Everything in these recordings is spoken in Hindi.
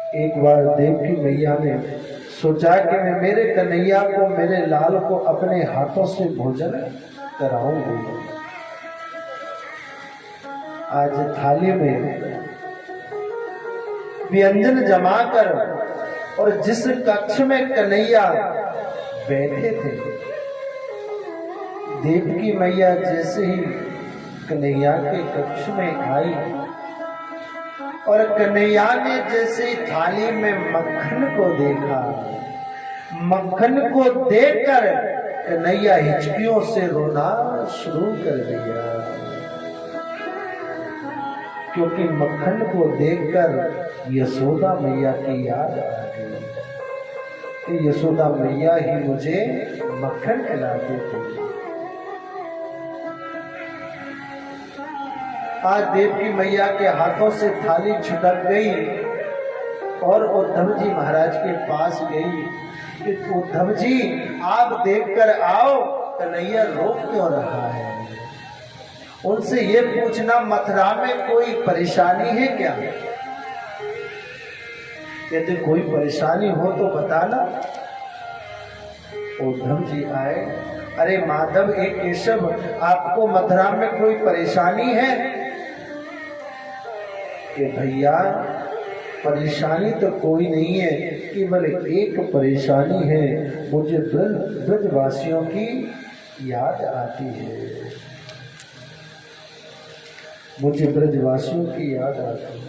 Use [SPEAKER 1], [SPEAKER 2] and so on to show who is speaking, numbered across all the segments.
[SPEAKER 1] एक बार देवकी मैया ने सोचा कि मैं मेरे कन्हैया को, मेरे लाल को अपने हाथों से भोजन कराऊंगी। आज थाली में व्यंजन जमाकर और जिस कक्ष में कन्हैया बैठे थे, देवकी मैया जैसे ही कन्हैया के कक्ष में आई और कन्हैया ने जैसे ही थाली में मक्खन को देखा, मक्खन को देखकर कन्हैया हिचकियों से रोना शुरू कर दिया, क्योंकि मक्खन को देखकर यशोदा मैया की याद आ गई कि यशोदा मैया ही मुझे मक्खन खिलाती थी। आज देवकी मैया के हाथों से थाली छुटक गई और उद्धव जी महाराज के पास गई कि उद्धव जी आप देखकर आओ, कन्हैया रो क्यों रहा है। उनसे ये पूछना, मथुरा में कोई परेशानी है क्या? यदि कोई परेशानी हो तो बताना। उद्धव जी आए, अरे माधव एक केशव, आपको मथुरा में कोई परेशानी है? कि भैया परेशानी तो कोई नहीं है, केवल एक परेशानी है, मुझे ब्रजवासियों की याद आती है, मुझे ब्रजवासियों की याद आती है।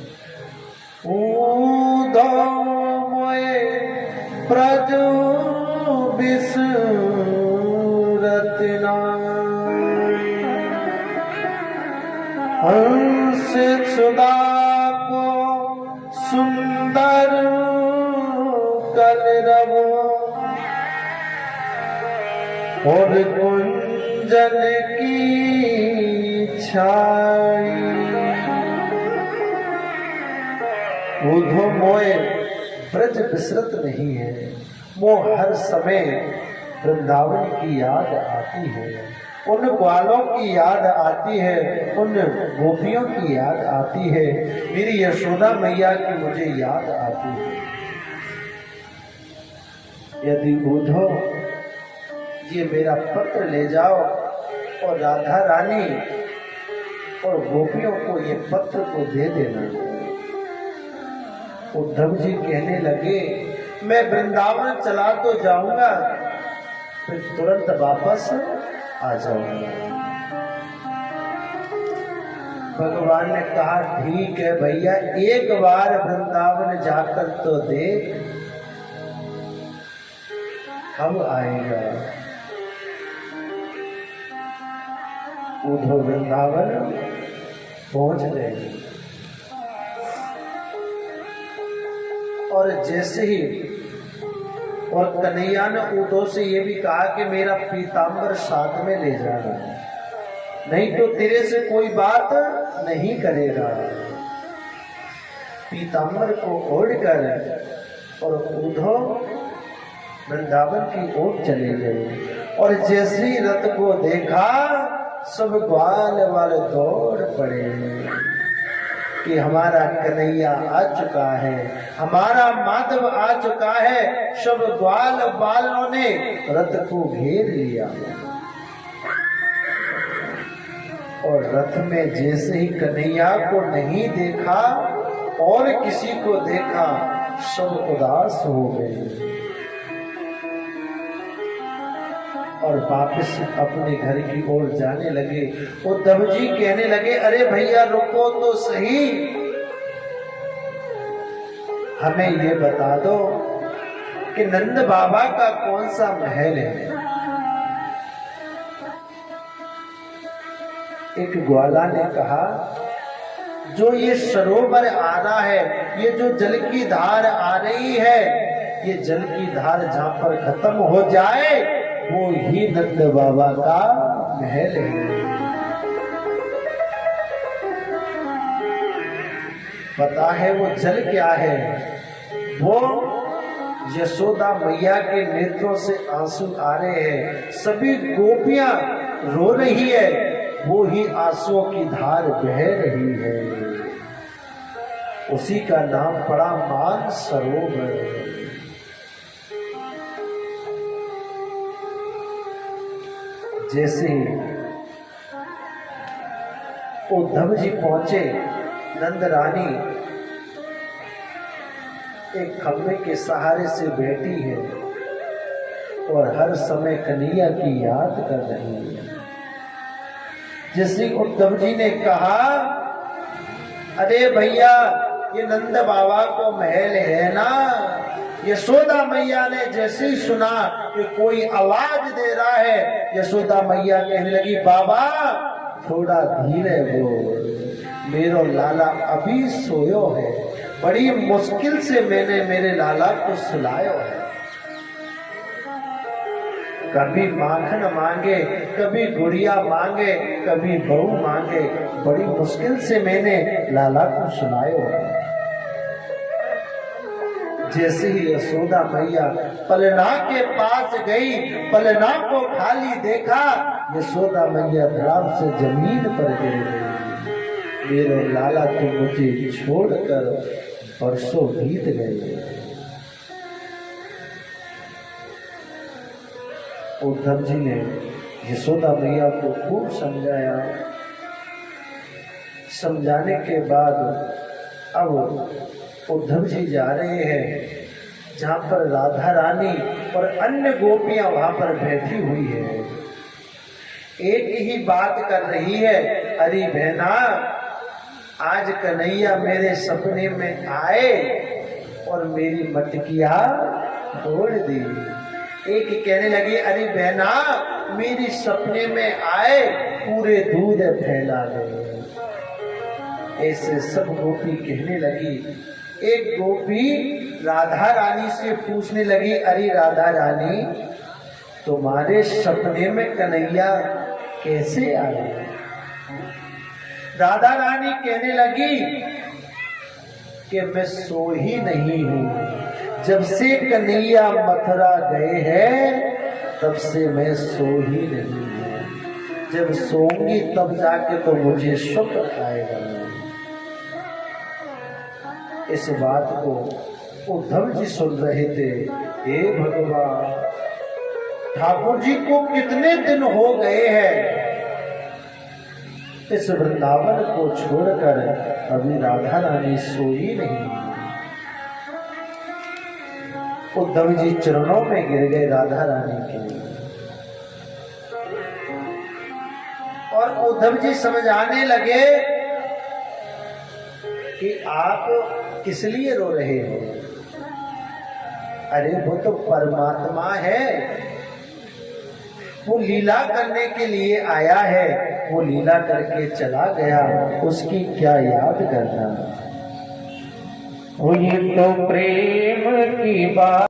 [SPEAKER 1] ब्रज बिसरतना हंस सुदा को सुंदर कलरव और कुंजन की छाई। उधो मोए ब्रज बिसरत नहीं है, वो हर समय वृंदावन की याद आती है, उन ग्वालों की याद आती है, उन गोपियों की याद आती है, मेरी यशोदा मैया की मुझे याद आती है। यदि उद्धव ये मेरा पत्र ले जाओ और राधा रानी और गोपियों को ये पत्र को दे देना। उद्धव जी कहने लगे, मैं वृंदावन चला तो जाऊंगा, फिर तुरंत वापस आ जाऊंगा। भगवान ने कहा, ठीक है भैया, एक बार वृंदावन जाकर तो देख, हम आएगा। उद्धव वृंदावन पहुंच गए और जैसे ही, और कन्हैया ने उद्धव से ये भी कहा कि मेरा पीताम्बर साथ में ले जाना, नहीं तो तेरे से कोई बात नहीं करेगा। पीताम्बर को ओढ़कर और उद्धव वृंदावन की ओर चले गए और जैसे ही रथ को देखा, सब ग्वाल वाले दौड़ पड़े कि हमारा कन्हैया आ चुका है, हमारा माधव आ चुका है। सब ग्वाल बालों ने रथ को घेर लिया और रथ में जैसे ही कन्हैया को नहीं देखा और किसी को देखा, सब उदास हो गए और वापस अपने घर की ओर जाने लगे। उद्धव जी कहने लगे, अरे भैया रुको तो सही, हमें ये बता दो कि नंद बाबा का कौन सा महल है। एक ग्वाला ने कहा, जो ये सरोवर आ रहा है, ये जो जल की धार आ रही है, ये जल की धार जहां पर खत्म हो जाए वो ही नंद बाबा का महल है। पता है वो जल क्या है? वो यशोदा मैया के नेत्रों से आंसू आ रहे हैं, सभी गोपियां रो रही है, वो ही आंसुओं की धार बह रही है। उसी का नाम पड़ा मानसरोवर। जैसे उद्धव जी पहुंचे, नंद रानी एक खंबे के सहारे से बैठी है और हर समय कन्हैया की याद कर रही है। जैसे उद्धव जी ने कहा, अरे भैया ये नंद बाबा को महल है ना। यशोदा मैया ने जैसे ही सुना कि कोई आवाज दे रहा है, यशोदा मैया कहने लगी, बाबा थोड़ा धीरे बोल, मेरो लाला अभी सोयो है, बड़ी मुश्किल से मैंने मेरे लाला को सुलायो है। कभी माखन मांगे, कभी गुड़िया मांगे, कभी बहू मांगे, बड़ी मुश्किल से मैंने लाला को सुनायो है। जैसे ही यशोदा मैया पलना के पास गई, पलना को खाली देखा, यशोदा मैया धड़ाम से जमीन पर गिर गई। मेरे लाला तो मुझे छोड़कर बरसों बीत गए। उद्धव जी ने यशोदा मैया को खूब समझाया। समझाने के बाद अब उद्धव जी जा रहे हैं जहां पर राधा रानी और अन्य गोपियां वहां पर बैठी हुई है। एक ही बात कर रही है, अरे बहना आज कन्हैया मेरे सपने में आए और मेरी मटकिया तोड़ दी। एक कहने लगी, अरे बहना मेरी सपने में आए पूरे दूध फैला गए। ऐसे सब गोपी कहने लगी। एक गोपी राधा रानी से पूछने लगी, अरे राधा रानी तुम्हारे सपने में कन्हैया कैसे आए? राधा रानी कहने लगी कि मैं सो ही नहीं हूं, जब से कन्हैया मथुरा गए हैं तब से मैं सो ही नहीं हूं। जब सोऊंगी तब जाके तो मुझे सुख आएगा। इस बात को उद्धव जी सुन रहे थे। हे भगवान, ठाकुर जी को कितने दिन हो गए हैं इस वृंदावन को छोड़कर, अभी राधा रानी सोई नहीं। उद्धव जी चरणों में गिर गए राधा रानी के, और उद्धव जी समझाने लगे कि आप किस लिए रो रहे हो? अरे वो तो परमात्मा है, वो लीला करने के लिए आया है, वो लीला करके चला गया, उसकी क्या याद करना। वो ये तो प्रेम की बात